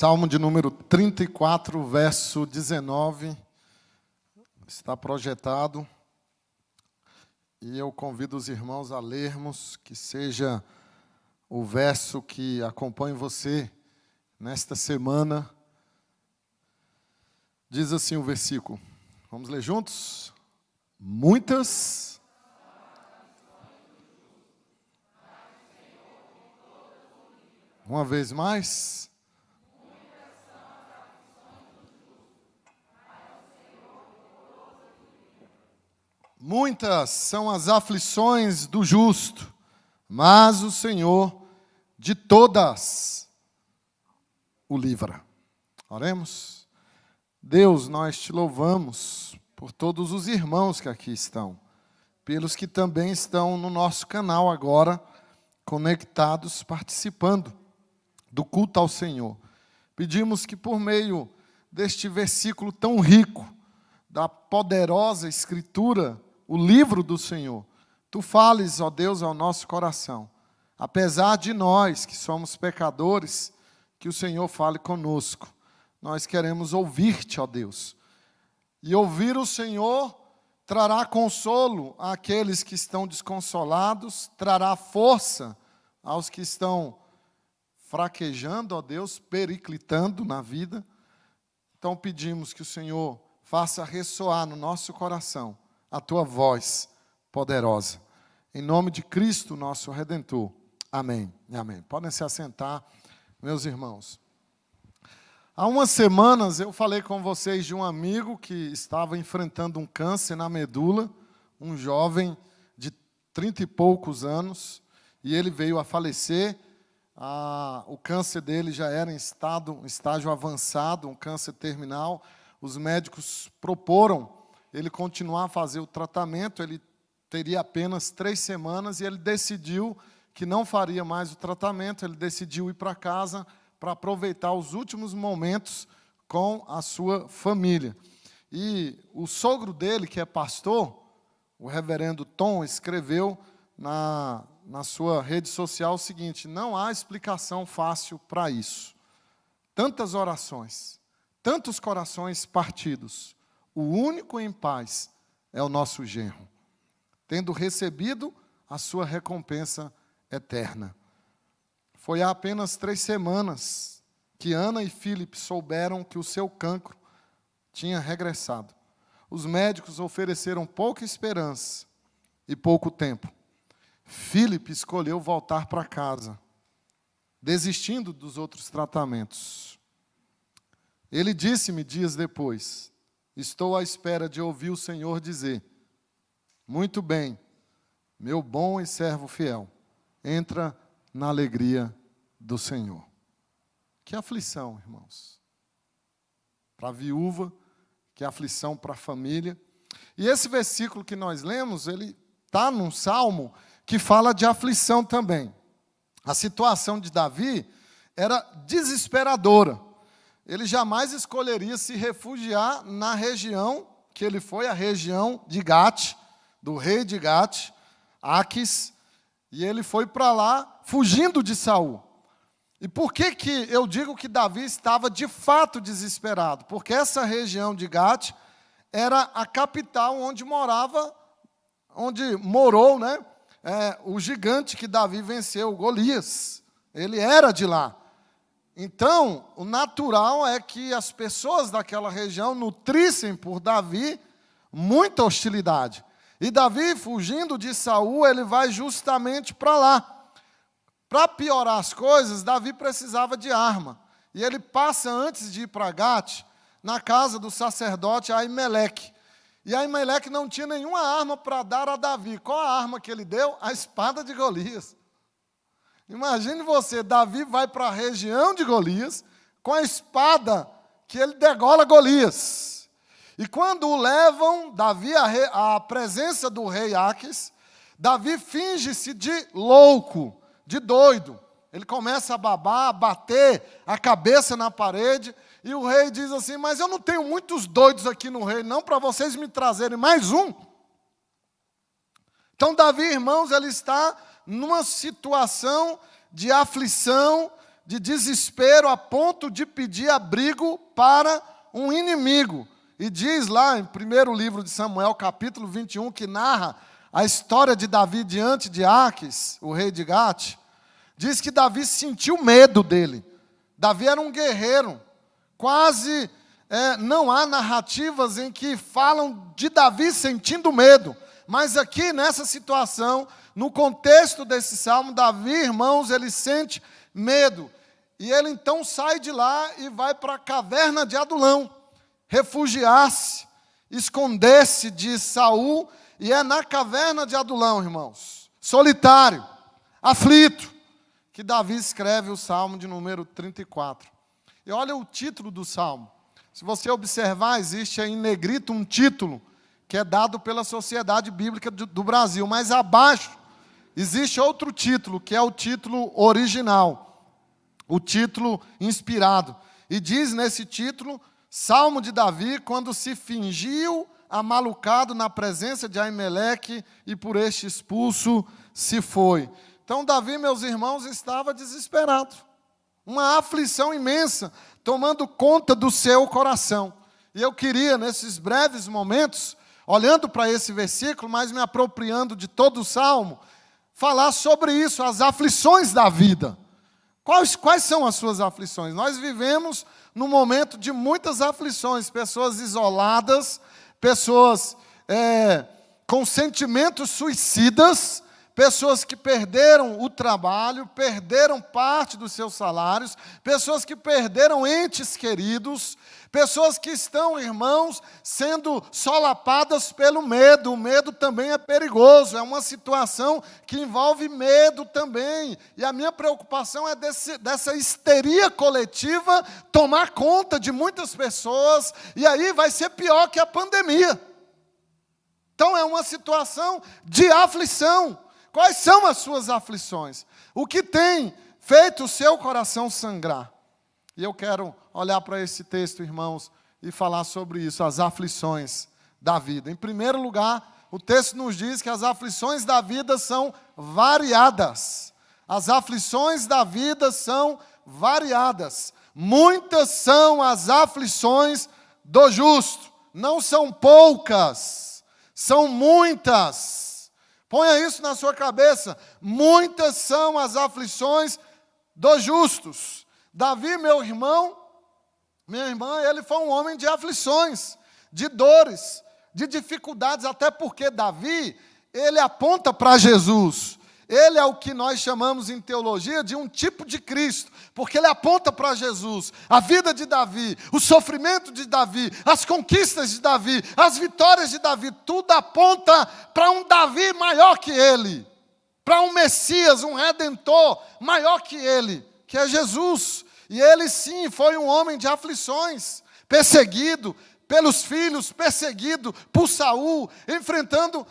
Salmo de número 34, verso 19, está projetado, e eu convido os irmãos a lermos, que seja o verso que acompanhe você nesta semana. Diz assim o versículo, vamos ler juntos? Muitas uma vez mais. Muitas são as aflições do justo, mas o Senhor de todas o livra. Oremos. Deus, nós te louvamos por todos os irmãos que aqui estão, pelos que também estão no nosso canal agora, conectados, participando do culto ao Senhor. Pedimos que por meio deste versículo tão rico, da poderosa Escritura, o livro do Senhor, Tu fales, ó Deus, ao nosso coração. Apesar de nós, que somos pecadores, que o Senhor fale conosco. Nós queremos ouvir-te, ó Deus. E ouvir o Senhor trará consolo àqueles que estão desconsolados, trará força aos que estão fraquejando, ó Deus, periclitando na vida. Então pedimos que o Senhor faça ressoar no nosso coração a Tua voz poderosa. Em nome de Cristo, nosso Redentor. Amém e amém. Podem se assentar, meus irmãos. Há umas semanas eu falei com vocês de um amigo que estava enfrentando um câncer na medula, um jovem de 30 e poucos anos, e ele veio a falecer. O câncer dele já era em estágio avançado, um câncer terminal. Os médicos proporam ele continuar a fazer o tratamento. Ele teria apenas 3 semanas e ele decidiu que não faria mais o tratamento. Ele decidiu ir para casa para aproveitar os últimos momentos com a sua família. E o sogro dele, que é pastor, o reverendo Tom, escreveu na sua rede social o seguinte: não há explicação fácil para isso. Tantas orações, tantos corações partidos, o único em paz é o nosso genro, tendo recebido a sua recompensa eterna. Foi há apenas 3 semanas que Ana e Filipe souberam que o seu cancro tinha regressado. Os médicos ofereceram pouca esperança e pouco tempo. Filipe escolheu voltar para casa, desistindo dos outros tratamentos. Ele disse-me dias depois: estou à espera de ouvir o Senhor dizer: muito bem, meu bom e servo fiel, entra na alegria do Senhor. Que aflição, irmãos. Para a viúva, que aflição para a família. E esse versículo que nós lemos, ele está num salmo que fala de aflição também. A situação de Davi era desesperadora. Ele jamais escolheria se refugiar na região que ele foi, a região de Gate, do rei de Gate, Aquis, e ele foi para lá fugindo de Saul. E por que eu digo que Davi estava de fato desesperado? Porque essa região de Gate era a capital onde morou, né? O gigante que Davi venceu, Golias. Ele era de lá. Então, o natural é que as pessoas daquela região nutrissem por Davi muita hostilidade. E Davi, fugindo de Saul, ele vai justamente para lá. Para piorar as coisas, Davi precisava de arma. E ele passa, antes de ir para Gate, na casa do sacerdote Aimeleque. E Aimeleque não tinha nenhuma arma para dar a Davi. Qual a arma que ele deu? A espada de Golias. Imagine você, Davi vai para a região de Golias com a espada que ele degola Golias. E quando o levam, Davi, à presença do rei Aquis, Davi finge-se de louco, de doido. Ele começa a babar, a bater a cabeça na parede, e o rei diz assim: mas eu não tenho muitos doidos aqui no reino, não, para vocês me trazerem mais um. Então Davi, irmãos, ele está numa situação de aflição, de desespero a ponto de pedir abrigo para um inimigo. E diz lá em 1º livro de Samuel, capítulo 21, que narra a história de Davi diante de Aques, o rei de Gate, diz que Davi sentiu medo dele. Davi era um guerreiro. Quase não há narrativas em que falam de Davi sentindo medo. Mas aqui, nessa situação, no contexto desse salmo, Davi, irmãos, ele sente medo. E ele então sai de lá e vai para a caverna de Adulão, refugiar-se, esconder-se de Saul, e é na caverna de Adulão, irmãos, solitário, aflito, que Davi escreve o Salmo de número 34. E olha o título do Salmo. Se você observar, existe aí em negrito um título que é dado pela Sociedade Bíblica do Brasil, mas abaixo existe outro título, que é o título original, o título inspirado. E diz nesse título, Salmo de Davi, quando se fingiu amalucado na presença de Aimeleque e por este expulso se foi. Então Davi, meus irmãos, estava desesperado. Uma aflição imensa tomando conta do seu coração. E eu queria, nesses breves momentos, olhando para esse versículo, mas me apropriando de todo o Salmo, falar sobre isso, as aflições da vida. Quais são as suas aflições? Nós vivemos num momento de muitas aflições, pessoas isoladas, pessoas com sentimentos suicidas, pessoas que perderam o trabalho, perderam parte dos seus salários, pessoas que perderam entes queridos, pessoas que estão, irmãos, sendo solapadas pelo medo. O medo também é perigoso, é uma situação que envolve medo também. E a minha preocupação é dessa histeria coletiva tomar conta de muitas pessoas, e aí vai ser pior que a pandemia. Então é uma situação de aflição. Quais são as suas aflições? O que tem feito o seu coração sangrar? E eu quero olhar para esse texto, irmãos, e falar sobre isso, as aflições da vida. Em primeiro lugar, o texto nos diz que as aflições da vida são variadas. As aflições da vida são variadas. Muitas são as aflições do justo. Não são poucas, são muitas. Ponha isso na sua cabeça. Muitas são as aflições dos justos. Davi, meu irmão, minha irmã, ele foi um homem de aflições, de dores, de dificuldades, até porque Davi, ele aponta para Jesus. Ele é o que nós chamamos em teologia de um tipo de Cristo, porque ele aponta para Jesus. A vida de Davi, o sofrimento de Davi, as conquistas de Davi, as vitórias de Davi, tudo aponta para um Davi maior que ele, para um Messias, um Redentor maior que ele, que é Jesus. E ele sim foi um homem de aflições, perseguido pelos filhos, perseguido por Saul, enfrentando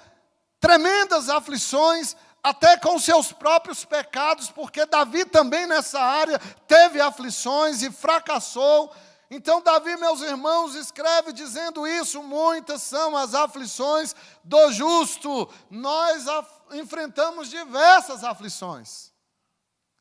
tremendas aflições, até com seus próprios pecados, porque Davi também nessa área teve aflições e fracassou. Então Davi, meus irmãos, escreve dizendo isso: muitas são as aflições do justo. Nós enfrentamos diversas aflições.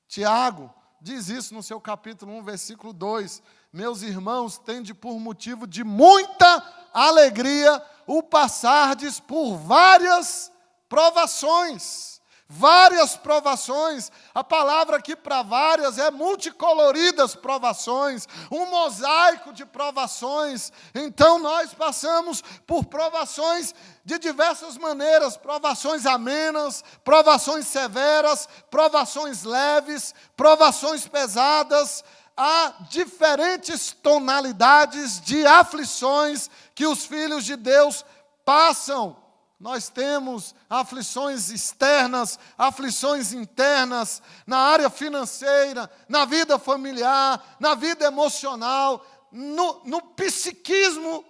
Tiago diz isso no seu capítulo 1, versículo 2. Meus irmãos, tende por motivo de muita alegria o passardes por várias provações. Várias provações. A palavra aqui para várias é multicoloridas provações, um mosaico de provações. Então nós passamos por provações de diversas maneiras, provações amenas, provações severas, provações leves, provações pesadas. Há diferentes tonalidades de aflições que os filhos de Deus passam. Nós temos aflições externas, aflições internas, na área financeira, na vida familiar, na vida emocional, no psiquismo,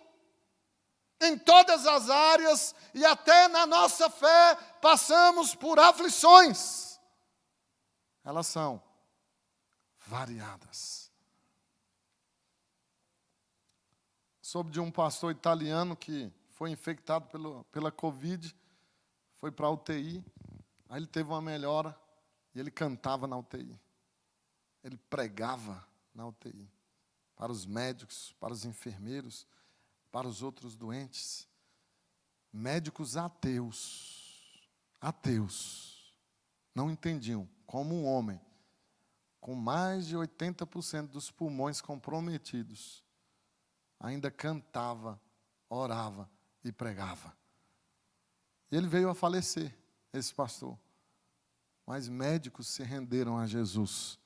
em todas as áreas, e até na nossa fé passamos por aflições. Elas são variadas. Soube de um pastor italiano que foi infectado pela Covid, foi para a UTI, aí ele teve uma melhora e ele cantava na UTI. Ele pregava na UTI, para os médicos, para os enfermeiros, para os outros doentes. Médicos ateus, não entendiam como um homem com mais de 80% dos pulmões comprometidos ainda cantava, orava e pregava. E ele veio a falecer, esse pastor. Mas médicos se renderam a Jesus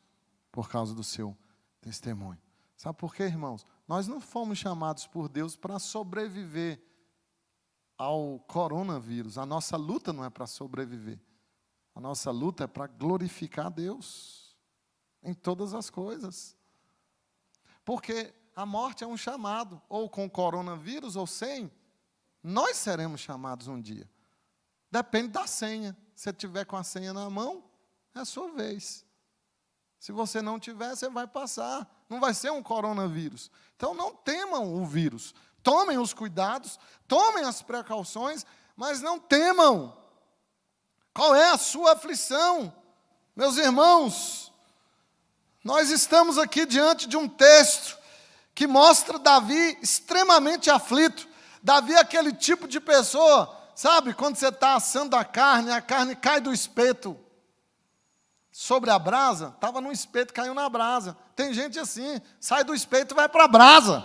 por causa do seu testemunho. Sabe por quê, irmãos? Nós não fomos chamados por Deus para sobreviver ao coronavírus. A nossa luta não é para sobreviver. A nossa luta é para glorificar Deus em todas as coisas. Porque a morte é um chamado, ou com coronavírus ou sem, nós seremos chamados um dia. Depende da senha. Se você tiver com a senha na mão, é a sua vez. Se você não tiver, você vai passar. Não vai ser um coronavírus. Então não temam o vírus. Tomem os cuidados, tomem as precauções, mas não temam. Qual é a sua aflição? Meus irmãos, nós estamos aqui diante de um texto que mostra Davi extremamente aflito. Davi é aquele tipo de pessoa, sabe, quando você está assando a carne cai do espeto sobre a brasa, estava no espeto, caiu na brasa. Tem gente assim, sai do espeto e vai para a brasa.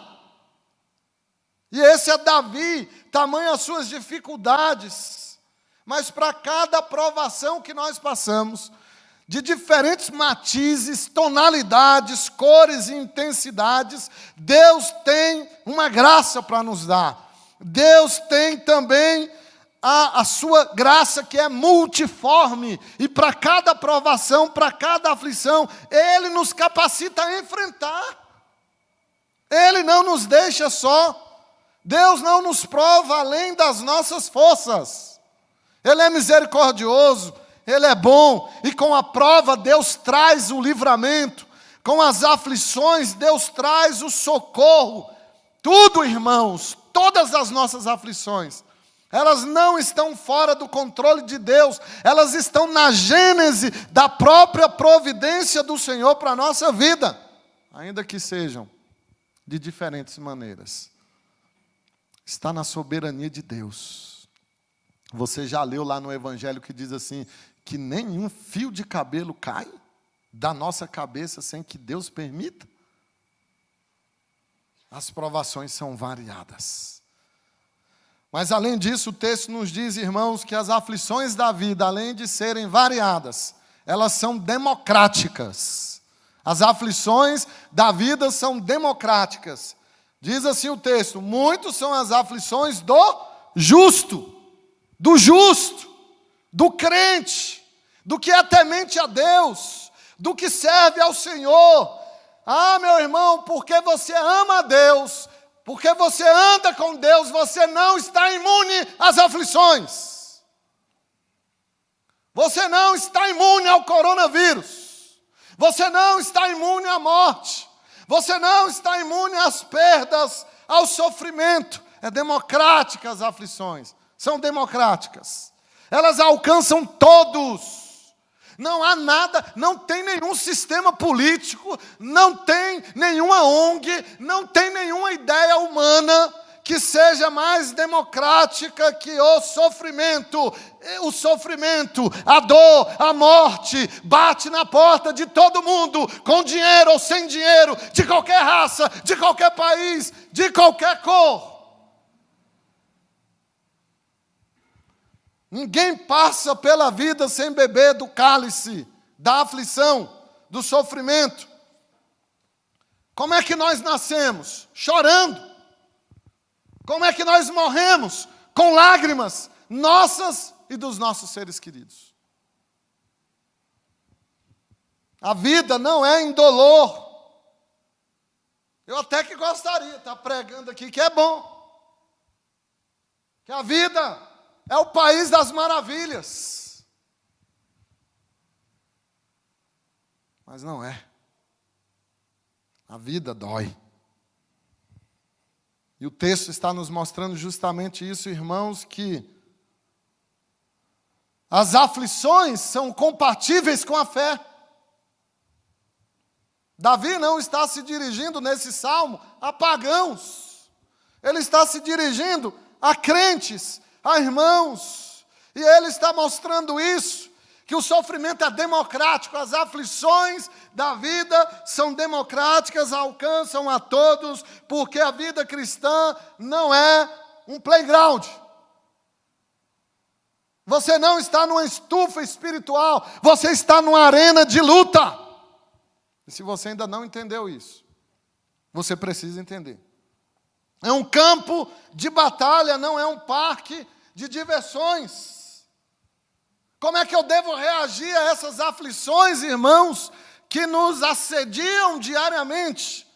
E esse é Davi, tamanho as suas dificuldades. Mas para cada provação que nós passamos, de diferentes matizes, tonalidades, cores e intensidades, Deus tem uma graça para nos dar. Deus tem também a sua graça que é multiforme, e para cada provação, para cada aflição, Ele nos capacita a enfrentar. Ele não nos deixa só. Deus não nos prova além das nossas forças. Ele é misericordioso, Ele é bom, e com a prova Deus traz o livramento, com as aflições Deus traz o socorro. Tudo, irmãos, todas as nossas aflições, elas não estão fora do controle de Deus, elas estão na gênese da própria providência do Senhor para a nossa vida, ainda que sejam de diferentes maneiras. Está na soberania de Deus. Você já leu lá no Evangelho que diz assim, que nenhum fio de cabelo cai da nossa cabeça sem que Deus permita? As provações são variadas. Mas além disso, o texto nos diz, irmãos, que as aflições da vida, além de serem variadas, elas são democráticas. As aflições da vida são democráticas. Diz assim o texto, muitos são as aflições do justo, do crente, do que é temente a Deus, do que serve ao Senhor. Ah, meu irmão, porque você ama a Deus, porque você anda com Deus, você não está imune às aflições. Você não está imune ao coronavírus. Você não está imune à morte. Você não está imune às perdas, ao sofrimento. É democrática as aflições. São democráticas. Elas alcançam todos. Não há nada, não tem nenhum sistema político, não tem nenhuma ONG, não tem nenhuma ideia humana que seja mais democrática que o sofrimento. O sofrimento, a dor, a morte, bate na porta de todo mundo, com dinheiro ou sem dinheiro, de qualquer raça, de qualquer país, de qualquer cor. Ninguém passa pela vida sem beber do cálice, da aflição, do sofrimento. Como é que nós nascemos? Chorando. Como é que nós morremos? Com lágrimas nossas e dos nossos seres queridos. A vida não é indolor. Eu até que gostaria de estar pregando aqui que é bom. Que a vida é o país das maravilhas. Mas não é. A vida dói. E o texto está nos mostrando justamente isso, irmãos, que as aflições são compatíveis com a fé. Davi não está se dirigindo nesse salmo a pagãos. Ele está se dirigindo a crentes, a irmãos. E ele está mostrando isso, que o sofrimento é democrático, as aflições da vida são democráticas, alcançam a todos, porque a vida cristã não é um playground. Você não está numa estufa espiritual, você está numa arena de luta. E se você ainda não entendeu isso, você precisa entender. É um campo de batalha, não é um parque de diversões. Como é que eu devo reagir a essas aflições, irmãos, que nos assediam diariamente?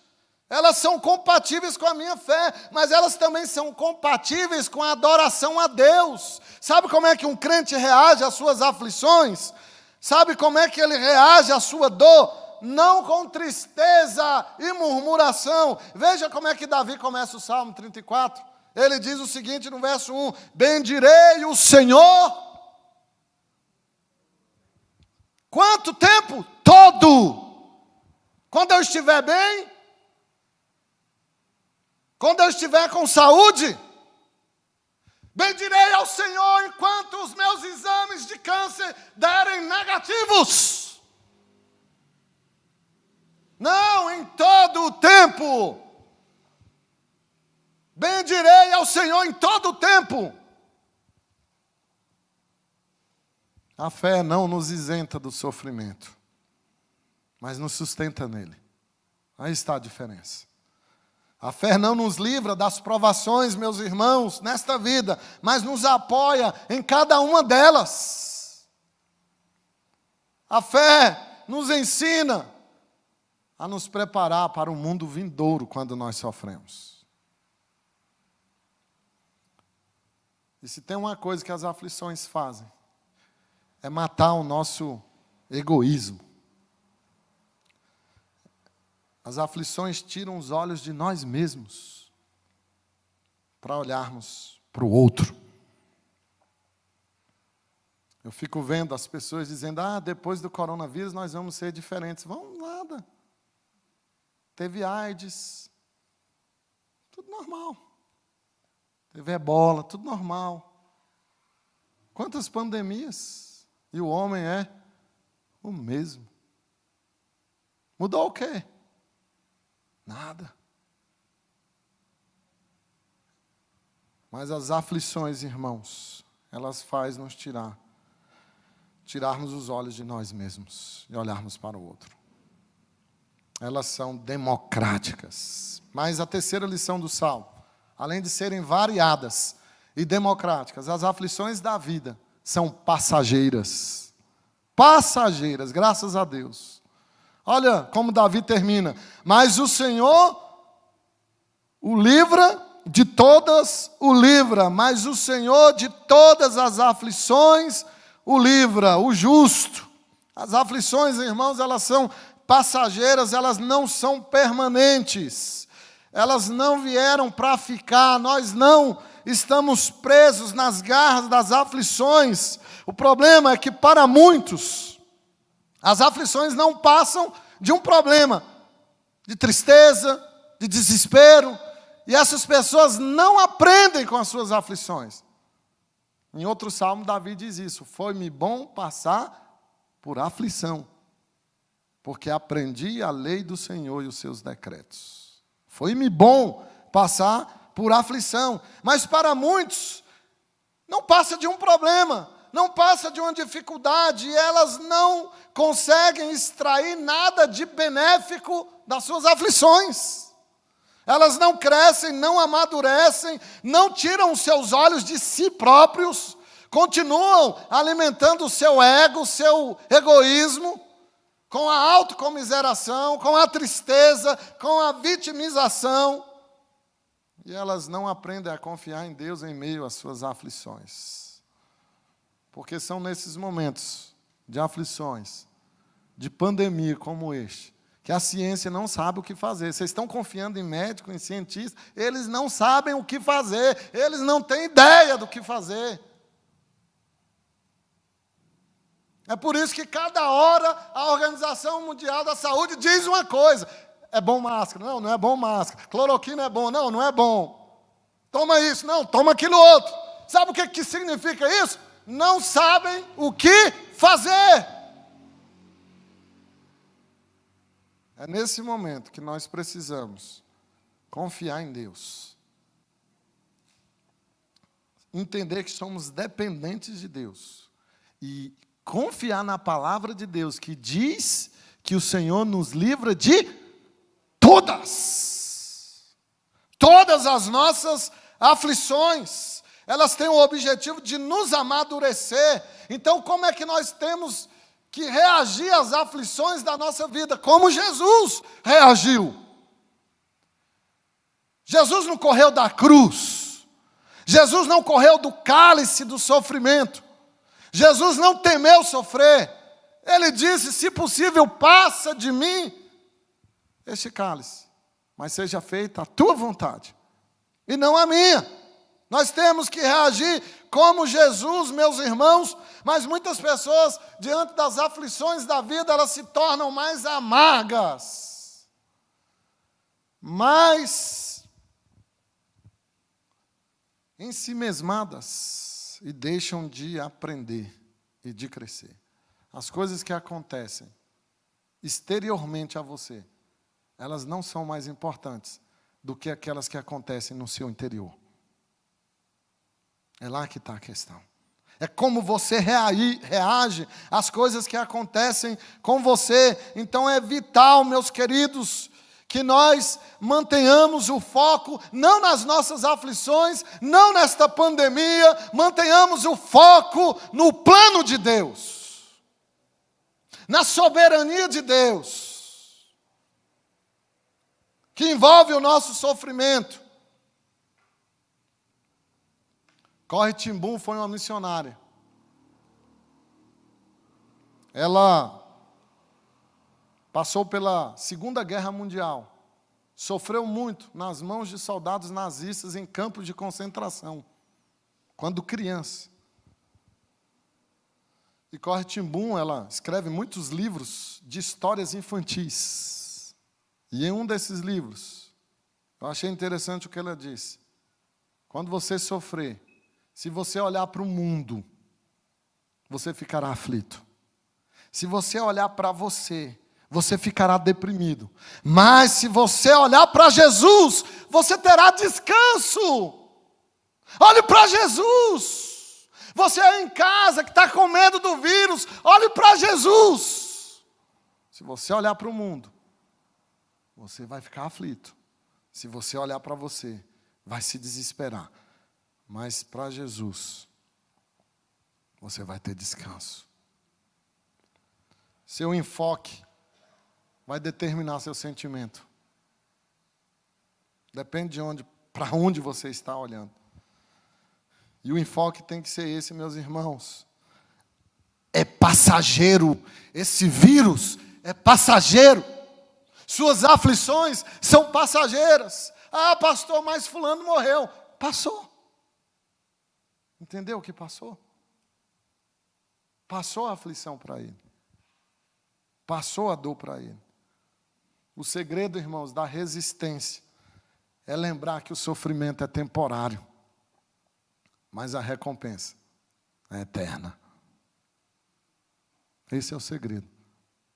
Elas são compatíveis com a minha fé, mas elas também são compatíveis com a adoração a Deus. Sabe como é que um crente reage às suas aflições? Sabe como é que ele reage à sua dor? Não com tristeza e murmuração. Veja como é que Davi começa o Salmo 34. Ele diz o seguinte no verso 1: bendirei o Senhor. Quanto tempo? Todo. Quando eu estiver bem, quando eu estiver com saúde, bendirei ao Senhor enquanto os meus exames de câncer derem negativos. Não, em todo o tempo. Bendirei ao Senhor em todo o tempo. A fé não nos isenta do sofrimento, mas nos sustenta nele. Aí está a diferença. A fé não nos livra das provações, meus irmãos, nesta vida, mas nos apoia em cada uma delas. A fé nos ensina a nos preparar para o mundo vindouro quando nós sofremos. E se tem uma coisa que as aflições fazem, é matar o nosso egoísmo. As aflições tiram os olhos de nós mesmos para olharmos para o outro. Eu fico vendo as pessoas dizendo: depois do coronavírus nós vamos ser diferentes. Vamos nada. Teve AIDS, tudo normal. Teve ebola, tudo normal. Quantas pandemias? E o homem é o mesmo. Mudou o quê? Nada. Mas as aflições, irmãos, elas fazem nos tirarmos os olhos de nós mesmos e olharmos para o outro. Elas são democráticas. Mas a terceira lição do Salmo, além de serem variadas e democráticas, as aflições da vida são passageiras. Passageiras, graças a Deus. Olha como Davi termina: mas o Senhor o livra de todas, o livra, mas o Senhor de todas as aflições o livra, o justo. As aflições, irmãos, elas são passageiras, elas não são permanentes. Elas não vieram para ficar, nós não estamos presos nas garras das aflições. O problema é que para muitos, as aflições não passam de um problema de tristeza, de desespero, e essas pessoas não aprendem com as suas aflições. Em outro salmo, Davi diz isso: foi-me bom passar por aflição, porque aprendi a lei do Senhor e os seus decretos. Foi-me bom passar por aflição, mas para muitos não passa de um problema, não passa de uma dificuldade, e elas não conseguem extrair nada de benéfico das suas aflições. Elas não crescem, não amadurecem, não tiram os seus olhos de si próprios, continuam alimentando o seu ego, o seu egoísmo, com a autocomiseração, com a tristeza, com a vitimização. E elas não aprendem a confiar em Deus em meio às suas aflições. Porque são nesses momentos de aflições, de pandemia como este, que a ciência não sabe o que fazer. Vocês estão confiando em médicos, em cientistas, eles não sabem o que fazer, eles não têm ideia do que fazer. É por isso que cada hora a Organização Mundial da Saúde diz uma coisa. É bom máscara. Não, não é bom máscara. Cloroquina é bom. Não, não é bom. Toma isso. Não, toma aquilo outro. Sabe o que significa isso? Não sabem o que fazer. É nesse momento que nós precisamos confiar em Deus. Entender que somos dependentes de Deus. E confiar na palavra de Deus, que diz que o Senhor nos livra de todas as nossas aflições. Elas têm o objetivo de nos amadurecer. Então, como é que nós temos que reagir às aflições da nossa vida? Como Jesus reagiu. Jesus não correu da cruz. Jesus não correu do cálice do sofrimento. Jesus não temeu sofrer. Ele disse, se possível, passa de mim este cálice, mas seja feita a tua vontade, e não a minha. Nós temos que reagir como Jesus, meus irmãos, mas muitas pessoas, diante das aflições da vida, elas se tornam mais amargas, mais ensimesmadas, e deixam de aprender e de crescer. As coisas que acontecem exteriormente a você, elas não são mais importantes do que aquelas que acontecem no seu interior. É lá que está a questão. É como você reage às coisas que acontecem com você. Então é vital, meus queridos, que nós mantenhamos o foco, não nas nossas aflições, não nesta pandemia, mantenhamos o foco no plano de Deus, na soberania de Deus, que envolve o nosso sofrimento. Corre Timbum foi uma missionária. Ela passou pela Segunda Guerra Mundial. Sofreu muito nas mãos de soldados nazistas em campos de concentração, quando criança. E Corre Timbum, ela escreve muitos livros de histórias infantis. E em um desses livros, eu achei interessante o que ela disse. Quando você sofrer, se você olhar para o mundo, você ficará aflito. Se você olhar para você, você ficará deprimido. Mas se você olhar para Jesus, você terá descanso. Olhe para Jesus. Você é em casa que está com medo do vírus, olhe para Jesus. Se você olhar para o mundo, você vai ficar aflito. Se você olhar para você, vai se desesperar. Mas para Jesus, você vai ter descanso. Seu enfoque vai determinar seu sentimento. Depende de onde, para onde você está olhando. E o enfoque tem que ser esse, meus irmãos. É passageiro. Esse vírus é passageiro. Suas aflições são passageiras. Ah, pastor, mas fulano morreu. Passou. Entendeu o que passou? Passou a aflição para ele. Passou a dor para ele. O segredo, irmãos, da resistência é lembrar que o sofrimento é temporário, mas a recompensa é eterna. Esse é o segredo.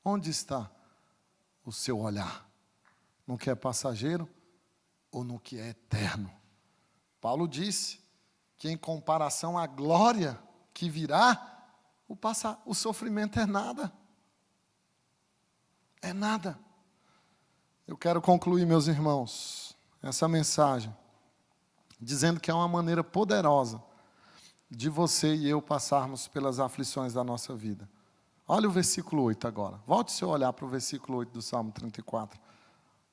Onde está o seu olhar? No que é passageiro ou no que é eterno? Paulo disse que em comparação à glória que virá, o sofrimento é nada. É nada. Eu quero concluir, meus irmãos, essa mensagem, dizendo que é uma maneira poderosa de você e eu passarmos pelas aflições da nossa vida. Olha o versículo 8 agora. Volte seu olhar para o versículo 8 do Salmo 34.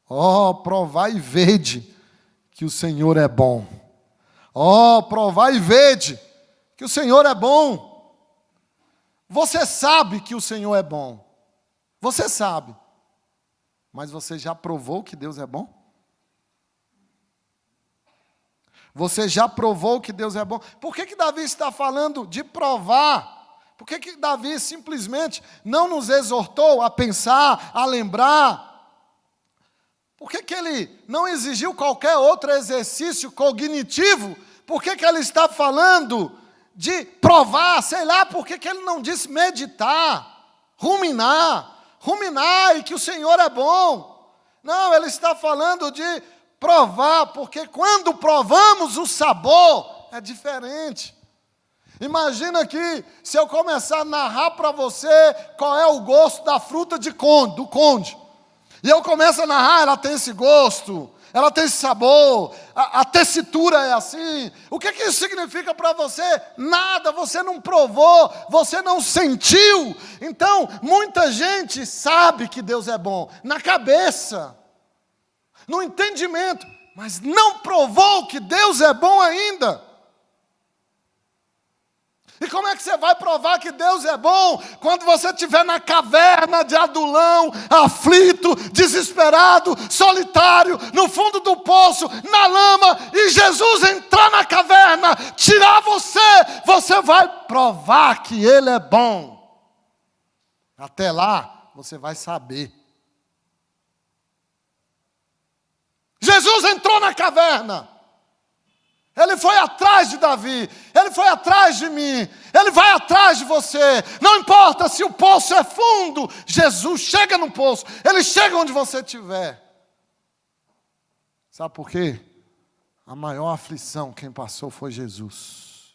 Oh, provai e vede que o Senhor é bom. Oh, provai e vede que o Senhor é bom. Você sabe que o Senhor é bom. Você sabe. Mas você já provou que Deus é bom? Você já provou que Deus é bom? Por que Davi está falando de provar? Por que Davi simplesmente não nos exortou a pensar, a lembrar? Por que ele não exigiu qualquer outro exercício cognitivo? Por que ele está falando de provar? Sei lá, por que ele não disse meditar, ruminar e que o Senhor é bom? Não, ele está falando de provar, porque quando provamos o sabor, é diferente. Imagina que se eu começar a narrar para você qual é o gosto da fruta do conde. E eu começo a narrar, ela tem esse gosto, ela tem esse sabor, a tessitura é assim. O que isso significa para você? Nada, você não provou, você não sentiu. Então, muita gente sabe que Deus é bom, na cabeça, no entendimento, mas não provou que Deus é bom ainda. E como é que você vai provar que Deus é bom quando você estiver na caverna de Adulão, aflito, desesperado, solitário, no fundo do poço, na lama, e Jesus entrar na caverna, tirar você, você vai provar que Ele é bom. Até lá, você vai saber. Jesus entrou na caverna. Ele foi atrás de Davi, ele foi atrás de mim, ele vai atrás de você. Não importa se o poço é fundo, Jesus chega no poço, ele chega onde você estiver. Sabe por quê? A maior aflição quem passou foi Jesus.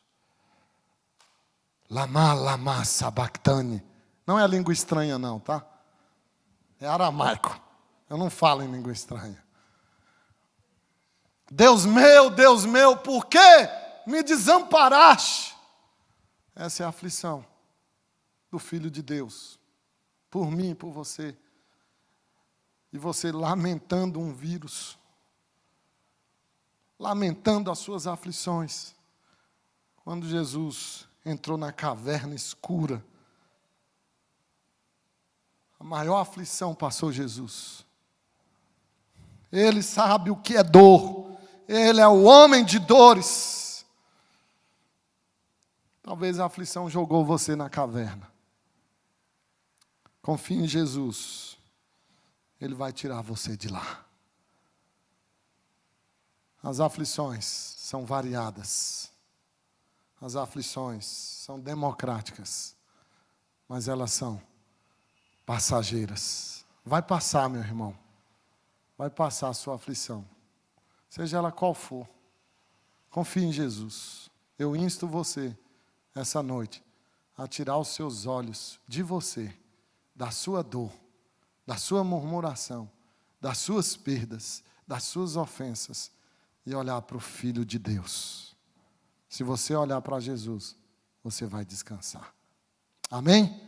Lama sabactane. Não é língua estranha não, tá? É aramaico. Eu não falo em língua estranha. Deus meu, por que me desamparaste? Essa é a aflição do Filho de Deus, por mim e por você. E você lamentando um vírus, lamentando as suas aflições. Quando Jesus entrou na caverna escura, a maior aflição passou Jesus. Ele sabe o que é dor. Ele é o homem de dores. Talvez a aflição jogou você na caverna. Confie em Jesus. Ele vai tirar você de lá. As aflições são variadas. As aflições são democráticas. Mas elas são passageiras. Vai passar, meu irmão. Vai passar a sua aflição. Seja ela qual for. Confie em Jesus. Eu insto você, essa noite, a tirar os seus olhos de você, da sua dor, da sua murmuração, das suas perdas, das suas ofensas, e olhar para o Filho de Deus. Se você olhar para Jesus, você vai descansar. Amém?